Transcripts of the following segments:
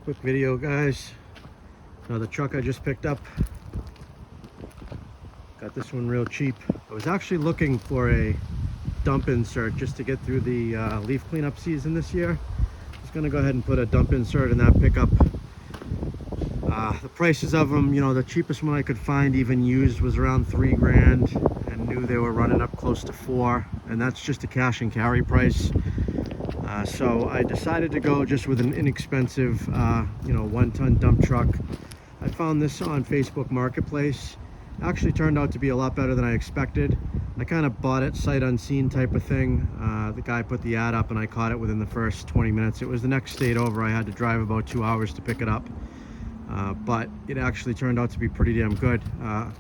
Quick video, guys. The truck I just picked up, got this one real cheap. I was actually looking for a dump insert just to get through the leaf cleanup season this year. I was gonna go ahead and put a dump insert in that pickup. The prices of them, the cheapest one I could find even used was around $3 grand, and knew they were running up close to $4, and that's just a cash and carry price. So I decided to go just with an inexpensive, 1-ton dump truck. I found this on Facebook Marketplace. Actually turned out to be a lot better than I expected. I kind of bought it sight unseen type of thing. The guy put the ad up and I caught it within the first 20 minutes. It was the next state over. I had to drive about 2 hours to pick it up. But it actually turned out to be pretty damn good. I'll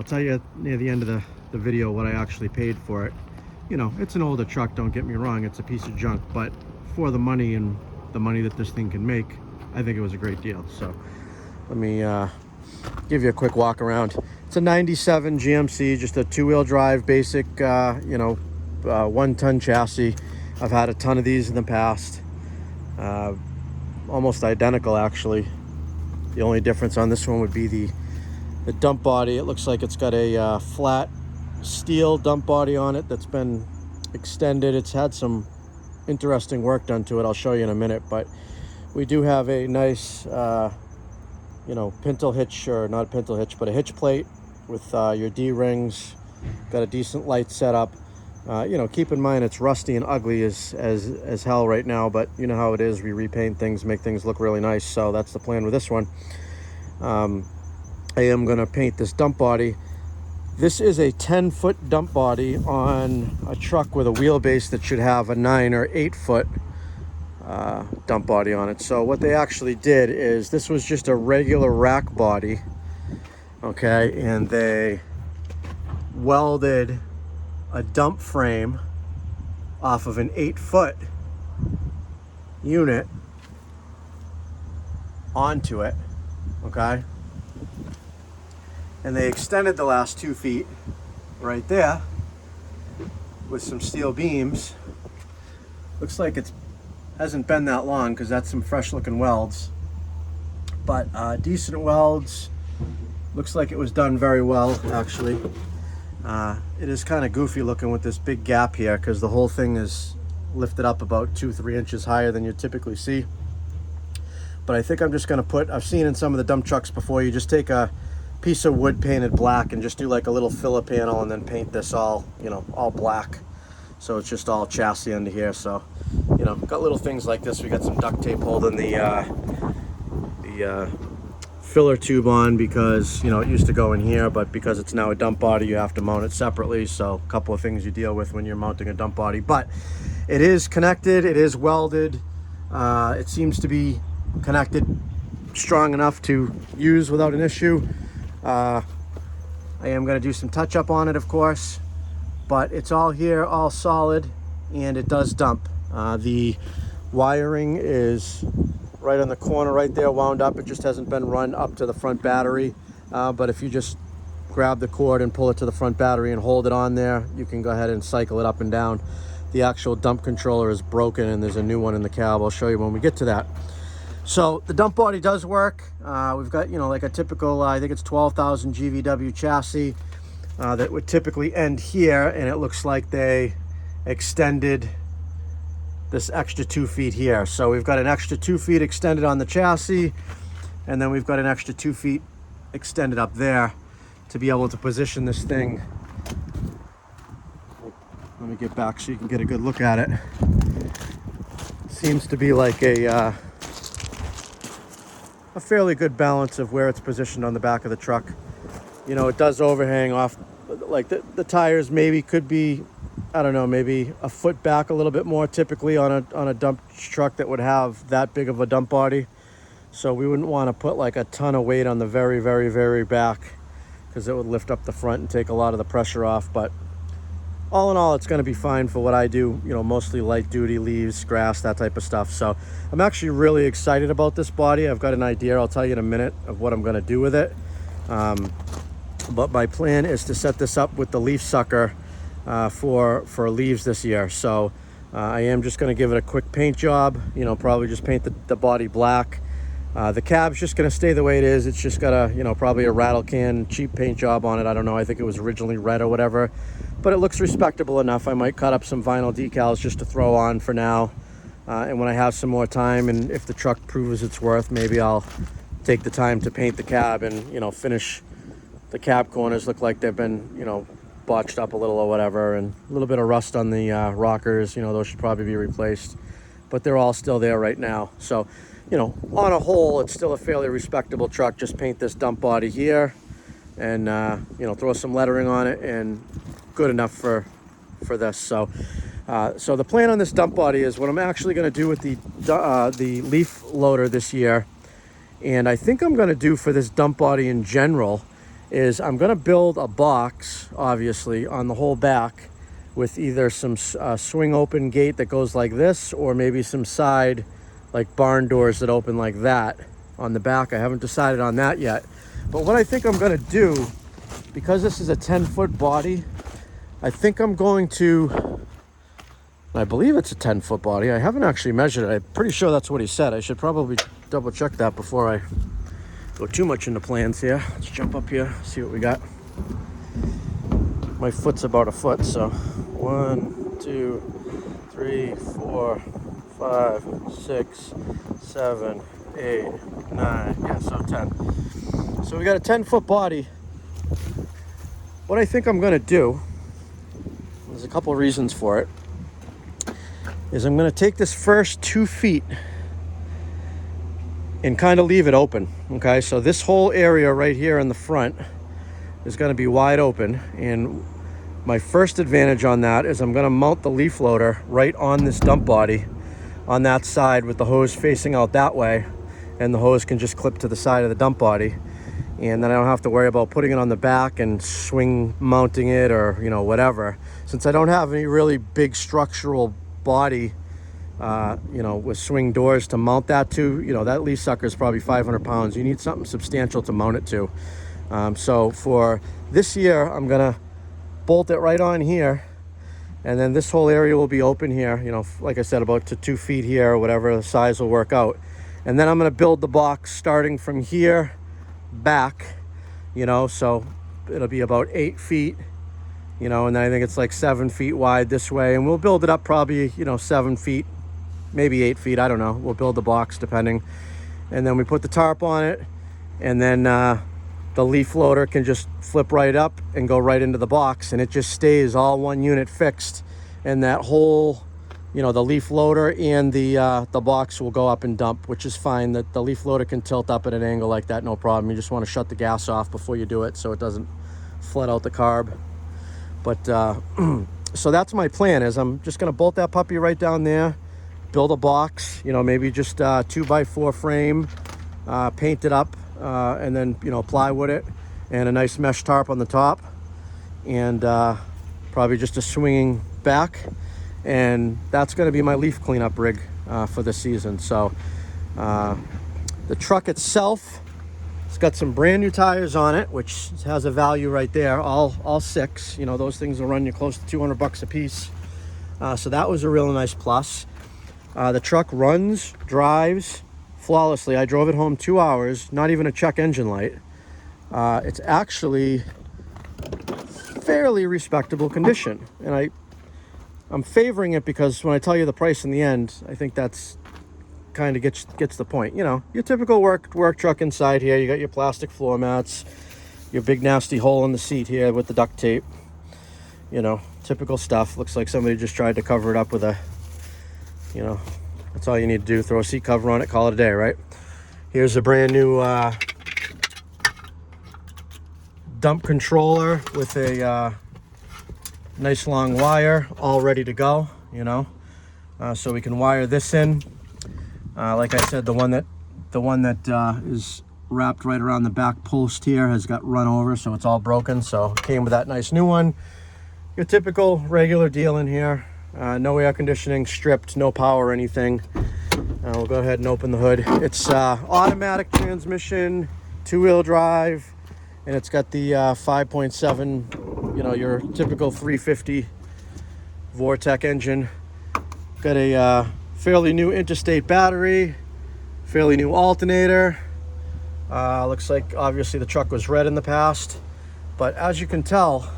tell you near the end of the video what I actually paid for it. It's an older truck, don't get me wrong, it's a piece of junk, but for the money and the money that this thing can make, I think it was a great deal. So let me give you a quick walk around. It's a 97 GMC, just a 2-wheel drive, basic, 1-ton chassis. I've had a ton of these in the past. Almost identical, actually. The only difference on this one would be the dump body. It looks like it's got a flat steel dump body on it that's been extended. It's had some interesting work done to it. I'll show you in a minute, but we do have a nice pintle hitch, or not pintle hitch, but a hitch plate with your D-rings. Got a decent light setup. Keep in mind it's rusty and ugly as hell right now, but you know how it is. We repaint things, make things look really nice, so that's the plan with this one. I am going to paint this dump body. This is a 10-foot dump body on a truck with a wheelbase that should have a 9 or 8-foot dump body on it. So what they actually did is, this was just a regular rack body, okay, and they welded a dump frame off of an 8-foot unit onto it, okay? And they extended the last 2 feet right there with some steel beams. Looks like it hasn't been that long because that's some fresh looking welds, but decent welds. Looks like it was done very well, actually. It is kind of goofy looking with this big gap here because the whole thing is lifted up about 2-3 inches higher than you typically see. But I think I'm just going to I've seen in some of the dump trucks before, you just take a piece of wood painted black and just do like a little filler panel and then paint this all black, so it's just all chassis under here. So got little things like this. We got some duct tape holding the filler tube on because it used to go in here, but because it's now a dump body, you have to mount it separately. So a couple of things you deal with when you're mounting a dump body, but it is connected, it is welded. It seems to be connected strong enough to use without an issue. I am going to do some touch up on it, of course, but it's all here, all solid, and it does dump. The wiring is right on the corner right there, wound up. It just hasn't been run up to the front battery, but if you just grab the cord and pull it to the front battery and hold it on there, you can go ahead and cycle it up and down. The actual dump controller is broken and there's a new one in the cab. I'll show you when we get to that. So the dump body does work. We've got, like a typical, I think it's 12,000 GVW chassis that would typically end here, and it looks like they extended this extra 2 feet here. So we've got an extra 2 feet extended on the chassis, and then we've got an extra 2 feet extended up there to be able to position this thing. Let me get back so you can get a good look at it. Seems to be like a fairly good balance of where it's positioned on the back of the truck. It does overhang off, like the tires maybe could be, I don't know, maybe a foot back a little bit more typically on a dump truck that would have that big of a dump body. So we wouldn't want to put like a ton of weight on the very, very, very back, because it would lift up the front and take a lot of the pressure off. But all in all, it's going to be fine for what I do, mostly light duty, leaves, grass, that type of stuff. So I'm actually really excited about this body. I've got an idea, I'll tell you in a minute, of what I'm going to do with it. But my plan is to set this up with the leaf sucker for leaves this year. So I am just going to give it a quick paint job, probably just paint the body black. The cab's just going to stay the way it is. It's just got a, probably a rattle can cheap paint job on it. I don't know. I think it was originally red or whatever, but it looks respectable enough. I might cut up some vinyl decals just to throw on for now. And when I have some more time, and if the truck proves its worth, maybe I'll take the time to paint the cab and, finish the cab corners look like they've been, botched up a little or whatever, and a little bit of rust on the rockers. Those should probably be replaced, but they're all still there right now. So, on a whole, it's still a fairly respectable truck. Just paint this dump body here and, throw some lettering on it, and good enough for this. So the plan on this dump body is what I'm actually going to do with the leaf loader this year. And I think I'm going to do for this dump body in general is I'm going to build a box, obviously, on the whole back with either some swing open gate that goes like this, or maybe some side like barn doors that open like that on the back. I haven't decided on that yet. But what I think I'm going to do, because this is a 10-foot body, I think I'm going to, I believe it's a 10-foot body. I haven't actually measured it. I'm pretty sure that's what he said. I should probably double check that before I go too much into plans here. Let's jump up here, see what we got. My foot's about a foot, so 1, 2, 3, 4, 5, 6, 7, 8, 9, yeah, so 10. So we got a 10-foot body. What I think I'm gonna do, there's a couple reasons for it, is I'm gonna take this first 2 feet and kind of leave it open. Okay, so this whole area right here in the front is going to be wide open, and my first advantage on that is I'm going to mount the leaf loader right on this dump body on that side with the hose facing out that way, and the hose can just clip to the side of the dump body, and then I don't have to worry about putting it on the back and swing mounting it or whatever. Since I don't have any really big structural body with swing doors to mount that to, that leaf sucker is probably 500 pounds. You need something substantial to mount it to. So for this year, I'm gonna bolt it right on here, and then this whole area will be open here, like I said, about to 2 feet here or whatever the size will work out. And then I'm gonna build the box starting from here back, so it'll be about 8 feet, and then I think it's like 7 feet wide this way, and we'll build it up probably, 7 feet, maybe 8 feet, I don't know. We'll build the box depending. And then we put the tarp on it, and then the leaf loader can just flip right up and go right into the box, and it just stays all one unit fixed. And that whole, the leaf loader and the box will go up and dump, which is fine. That the leaf loader can tilt up at an angle like that, no problem. You just want to shut the gas off before you do it so it doesn't flood out the carb. But so that's my plan, is I'm just going to bolt that puppy right down there, build a box, maybe just 2x4 frame, paint it up, and then plywood it, and a nice mesh tarp on the top, and probably just a swinging back, and that's going to be my leaf cleanup rig for the season. So the truck itself, it's got some brand new tires on it, which has a value right there, all 6. Those things will run you close to $200 a piece, so that was a real nice plus. The truck runs, drives flawlessly. I drove it home 2 hours, not even a check engine light. It's actually fairly respectable condition, and I'm favoring it because when I tell you the price in the end, I think that's kind of gets the point. Your typical work truck inside here. You got your plastic floor mats, your big nasty hole in the seat here with the duct tape. Typical stuff. Looks like somebody just tried to cover it up with a, that's all you need to do. Throw a seat cover on it, call it a day, right? Here's a brand new dump controller with a nice long wire, all ready to go, so we can wire this in. Like I said, the one that is wrapped right around the back post here has got run over, so it's all broken. So it came with that nice new one. Your typical regular deal in here. No air conditioning, stripped, no power or anything. We'll go ahead and open the hood. It's automatic transmission, 2-wheel drive, and it's got the 5.7, your typical 350 Vortec engine. Got a fairly new interstate battery, Fairly new alternator. Looks like obviously the truck was red in the past, but as you can tell,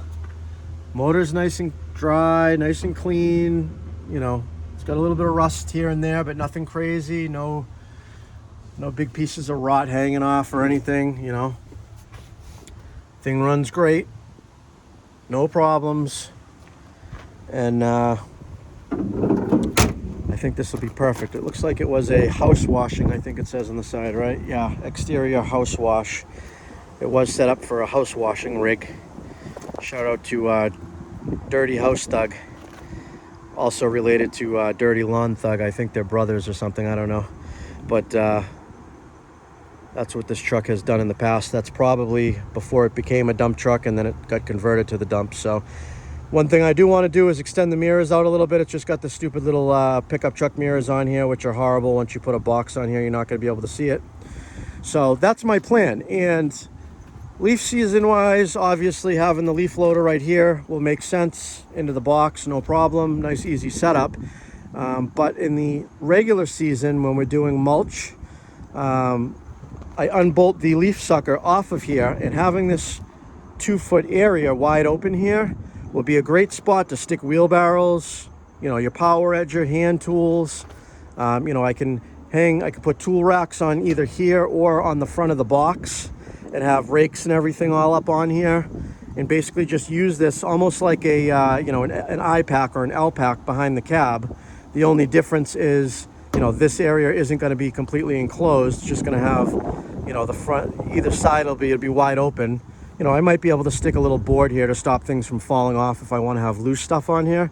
motor's nice and dry, nice and clean. You know, it's got a little bit of rust here and there, but nothing crazy. No big pieces of rot hanging off or anything, you know. Thing runs great, no problems, and I think this will be perfect. It looks like it was a house washing, I think it says on the side, right? Yeah, exterior house wash. It was set up for a house washing rig. Shout out to Dirty House Thug, also related to Dirty Lawn Thug. I think they're brothers or something, I don't know, but that's what this truck has done in the past. That's probably before it became a dump truck and then it got converted to the dump. So one thing I do want to do is extend the mirrors out a little bit. It's just got the stupid little pickup truck mirrors on here, which are horrible. Once you put a box on here, you're not going to be able to see it. So that's my plan. And leaf season wise, obviously having the leaf loader right here will make sense into the box, no problem. Nice easy setup. But in the regular season, when we're doing mulch, I unbolt the leaf sucker off of here, and having this 2-foot area wide open here will be a great spot to stick wheelbarrows, you know, your power edger, hand tools. You know, I can put tool racks on either here or on the front of the box and have rakes and everything all up on here, and basically just use this almost like a, you know, an I-pack or an L-pack behind the cab. The only difference is, you know, this area isn't going to be completely enclosed. It's just going to have, you know, the front, either side it'll be wide open. You know, I might be able to stick a little board here to stop things from falling off if I want to have loose stuff on here.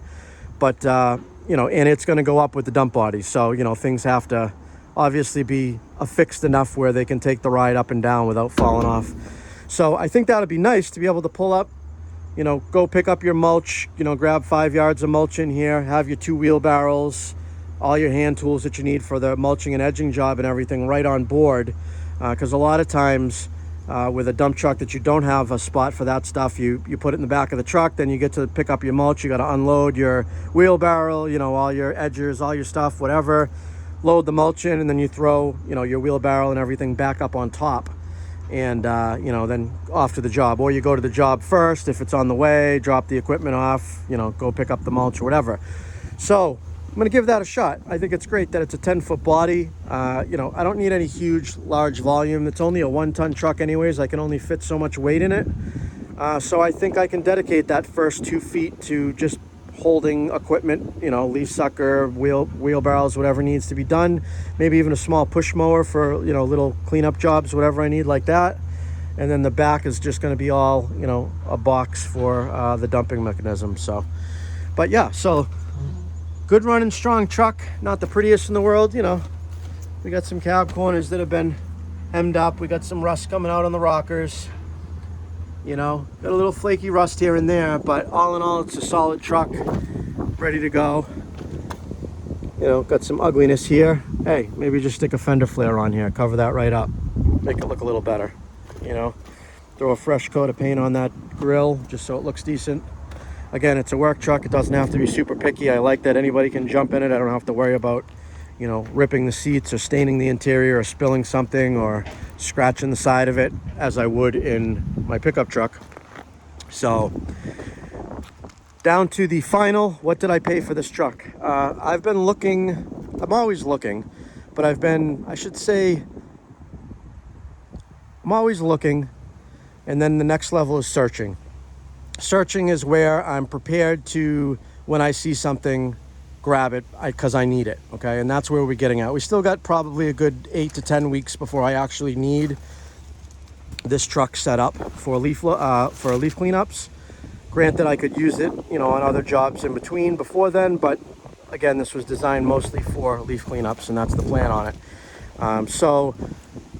But, you know, and it's going to go up with the dump body. So, you know, things have to obviously be affixed enough where they can take the ride up and down without falling off. So I think that would be nice to be able to pull up, you know, go pick up your mulch, you know, grab 5 yards of mulch in here, have your 2 wheelbarrows, all your hand tools that you need for the mulching and edging job and everything right on board. Because a lot of times with a dump truck that you don't have a spot for that stuff, you put it in the back of the truck, then you get to pick up your mulch, you got to unload your wheelbarrow, you know, all your edgers, all your stuff, whatever, load the mulch in, and then you throw, you know, your wheelbarrow and everything back up on top, and you know, then off to the job. Or you go to the job first if it's on the way, drop the equipment off, you know, go pick up the mulch or whatever. So I'm going to give that a shot. I think it's great that it's a 10-foot body. You know, I don't need any huge, large volume. It's only a 1-ton truck anyways. I can only fit so much weight in it. So I think I can dedicate that first 2 feet to just holding equipment, you know, leaf sucker, wheelbarrows, whatever needs to be done. Maybe even a small push mower for, you know, little cleanup jobs, whatever I need like that. And then the back is just going to be all, you know, a box for the dumping mechanism. So, but yeah, so good running, strong truck. Not the prettiest in the world, you know. We got some cab corners that have been hemmed up. We got some rust coming out on the rockers. You know, got a little flaky rust here and there, but all in all, it's a solid truck, ready to go. You know, got some ugliness here. Hey, maybe just stick a fender flare on here, cover that right up, make it look a little better. You know, throw a fresh coat of paint on that grill just so it looks decent. Again, it's a work truck. It doesn't have to be super picky. I like that anybody can jump in it. I don't have to worry about, you know, ripping the seats or staining the interior or spilling something or scratching the side of it as I would in my pickup truck. So down to the final, what did I pay for this truck? I've been looking, I'm always looking, but I'm always looking, and then the next level is searching. Searching is where I'm prepared to, when I see something, grab it because I need it, okay? And that's where we're getting at. We still got probably a good 8 to 10 weeks before I actually need this truck set up for leaf cleanups. Granted, I could use it, you know, on other jobs in between before then, but again, this was designed mostly for leaf cleanups, and that's the plan on it. So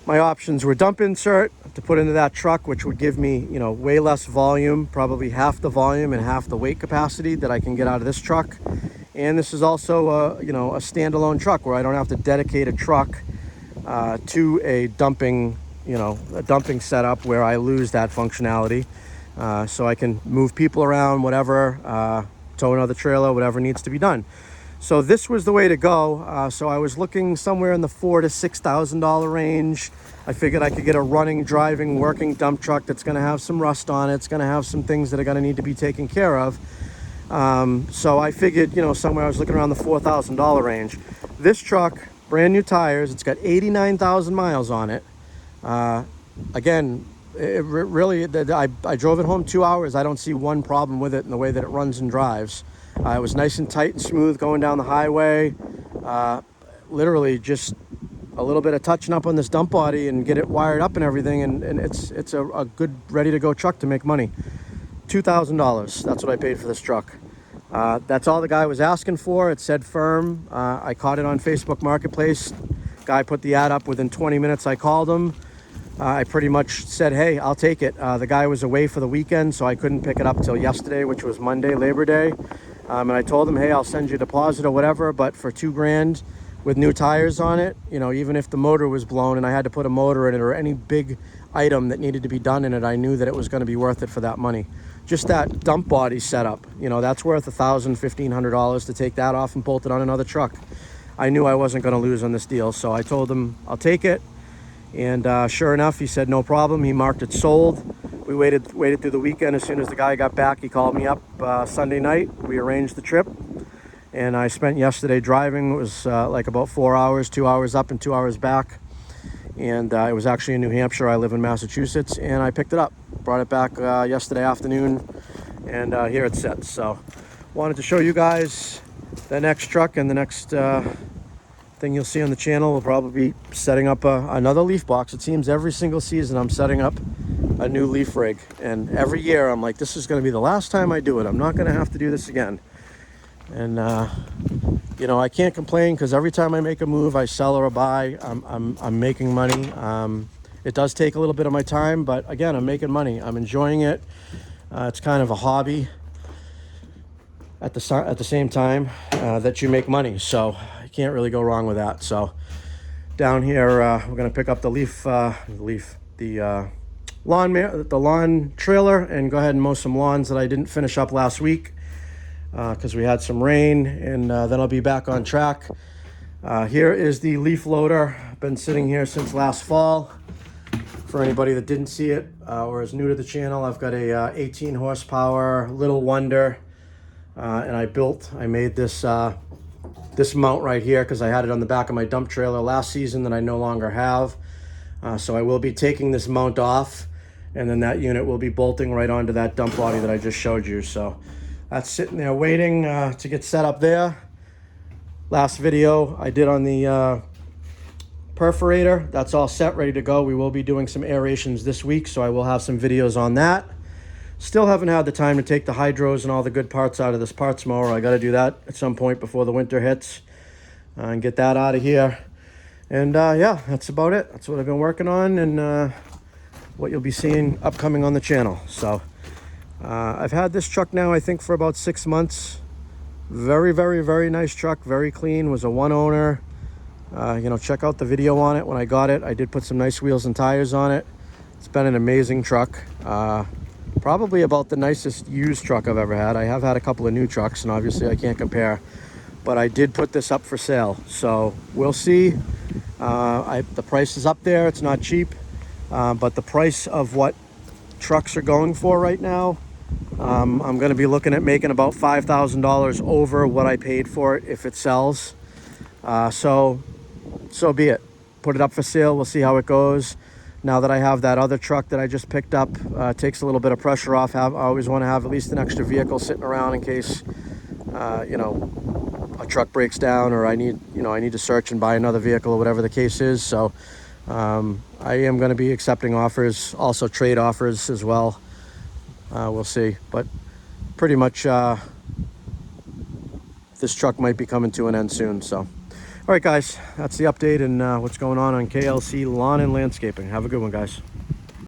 my options were dump insert to put into that truck, which would give me, you know, way less volume, probably half the volume and half the weight capacity that I can get out of this truck. And this is also a, you know, a standalone truck where I don't have to dedicate a truck to a dumping, you know, a dumping setup where I lose that functionality. So I can move people around, whatever, tow another trailer, whatever needs to be done. So this was the way to go. So I was looking somewhere in the $4,000 to $6,000 range. I figured I could get a running, driving, working dump truck that's going to have some rust on it. It's going to have some things that are going to need to be taken care of. So I figured, you know, somewhere I was looking around the $4,000 range. This truck, brand new tires. It's got 89,000 miles on it. Again, I drove it home 2 hours. I don't see one problem with it in the way that it runs and drives. It was nice and tight and smooth going down the highway. Literally just a little bit of touching up on this dump body and get it wired up and everything, and it's a good, ready to go truck to make money. $2,000, that's what I paid for this truck. That's all the guy was asking for. It said firm. I caught it on Facebook Marketplace. Guy put the ad up. Within 20 minutes I called him. I pretty much said, hey, I'll take it. The guy was away for the weekend, so I couldn't pick it up till yesterday, which was Monday, Labor Day. And I told him, hey, I'll send you a deposit or whatever, but for $2,000 with new tires on it, you know, even if the motor was blown and I had to put a motor in it or any big item that needed to be done in it, I knew that it was going to be worth it for that money. Just that dump body setup, you know, that's worth $1,000, $1,500 to take that off and bolt it on another truck. I knew I wasn't going to lose on this deal, so I told him I'll take it. And sure enough, he said no problem. He marked it sold. We waited through the weekend. As soon as the guy got back, he called me up Sunday night. We arranged the trip, and I spent yesterday driving. It was like about 4 hours, 2 hours up and 2 hours back. And it was actually in New Hampshire. I live in Massachusetts, and I picked it up, brought it back yesterday afternoon, and here it sits. So wanted to show you guys the next truck, and the next thing you'll see on the channel will probably be setting up another leaf box. It seems every single season I'm setting up a new leaf rig, and every year I'm like, this is going to be the last time I do it. I'm not going to have to do this again. And you know, I can't complain, because every time I make a move, I sell or buy, I'm making money. It does take a little bit of my time, but again, I'm making money. I'm enjoying it. It's kind of a hobby at the same time that you make money, so I can't really go wrong with that. So down here, we're going to pick up the lawn trailer and go ahead and mow some lawns that I didn't finish up last week because we had some rain, and then I'll be back on track. Here is the leaf loader. Been sitting here since last fall. For anybody that didn't see it or is new to the channel, I've got a 18 horsepower Little Wonder, and I made this this mount right here because I had it on the back of my dump trailer last season that I no longer have. So I will be taking this mount off, and then that unit will be bolting right onto that dump body that I just showed you. So that's sitting there waiting to get set up there. Last video I did on the perforator, that's all set, ready to go. We will be doing some aerations this week, so I will have some videos on that. Still haven't had the time to take the hydros and all the good parts out of this parts mower. I got to do that at some point before the winter hits and get that out of here. And yeah, that's about it. That's what I've been working on, and what you'll be seeing upcoming on the channel. So I've had this truck now, I think, for about 6 months. Very, very, very nice truck. Very clean. Was a one owner. You know, check out the video on it when I got it. I did put some nice wheels and tires on it. It's been an amazing truck. Probably about the nicest used truck I've ever had. I have had a couple of new trucks, and obviously I can't compare. But I did put this up for sale, so we'll see. The price is up there. It's not cheap, but the price of what trucks are going for right now, I'm going to be looking at making about $5,000 over what I paid for it if it sells. So be it. Put it up for sale. We'll see how it goes. Now that I have that other truck that I just picked up, takes a little bit of pressure off. I always want to have at least an extra vehicle sitting around in case, you know, a truck breaks down, or I need to search and buy another vehicle, or whatever the case is. So I am going to be accepting offers, also trade offers as well. We'll see, but pretty much this truck might be coming to an end soon. So all right, guys, that's the update and what's going on KLC Lawn and Landscaping. Have a good one, guys.